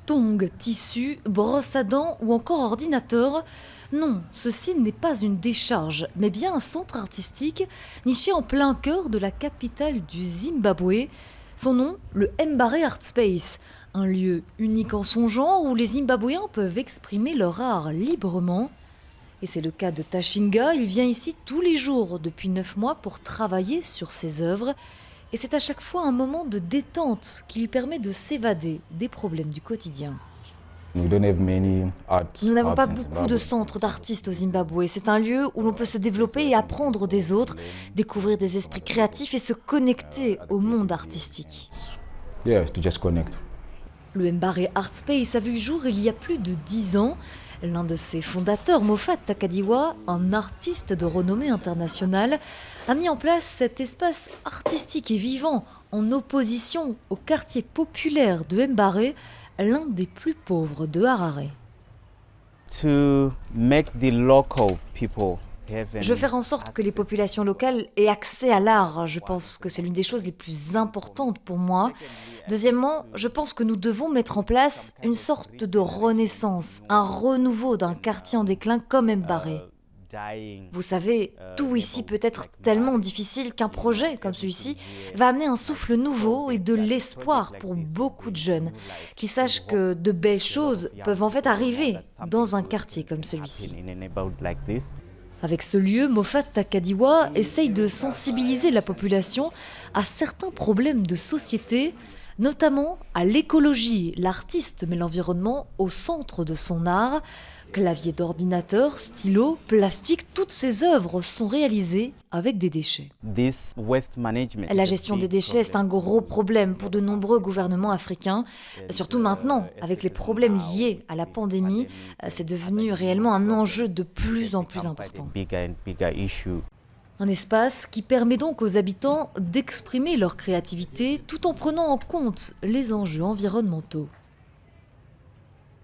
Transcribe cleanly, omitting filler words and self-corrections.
tongs, tissus, brosse à dents ou encore ordinateur. Non, ceci n'est pas une décharge, mais bien un centre artistique niché en plein cœur de la capitale du Zimbabwe. Son nom, le Mbare Art Space, un lieu unique en son genre où les Zimbabwéens peuvent exprimer leur art librement. Et c'est le cas de Tashinga, il vient ici tous les jours depuis 9 mois pour travailler sur ses œuvres. Et c'est à chaque fois un moment de détente qui lui permet de s'évader des problèmes du quotidien. Nous n'avons pas beaucoup de centres d'artistes au Zimbabwe. C'est un lieu où l'on peut se développer et apprendre des autres, découvrir des esprits créatifs et se connecter au monde artistique. Le Mbare Art Space a vu le jour il y a plus de 10 ans. L'un de ses fondateurs, Moffat Takadiwa, un artiste de renommée internationale, a mis en place cet espace artistique et vivant en opposition au quartier populaire de Mbare, l'un des plus pauvres de Harare. Je veux faire en sorte que les populations locales aient accès à l'art. Je pense que c'est l'une des choses les plus importantes pour moi. Deuxièmement, je pense que nous devons mettre en place une sorte de renaissance, un renouveau d'un quartier en déclin comme Mbare. Vous savez, tout ici peut être tellement difficile qu'un projet comme celui-ci va amener un souffle nouveau et de l'espoir pour beaucoup de jeunes, qui sachent que de belles choses peuvent en fait arriver dans un quartier comme celui-ci. Avec ce lieu, Moffat Takadiwa essaye de sensibiliser la population à certains problèmes de société, notamment à l'écologie. L'artiste met l'environnement au centre de son art. Clavier d'ordinateur, stylo, plastique, toutes ses œuvres sont réalisées avec des déchets. La gestion des déchets, c'est un gros problème pour de nombreux gouvernements africains. Surtout maintenant, avec les problèmes liés à la pandémie, c'est devenu réellement un enjeu de plus en plus important. Un espace qui permet donc aux habitants d'exprimer leur créativité tout en prenant en compte les enjeux environnementaux.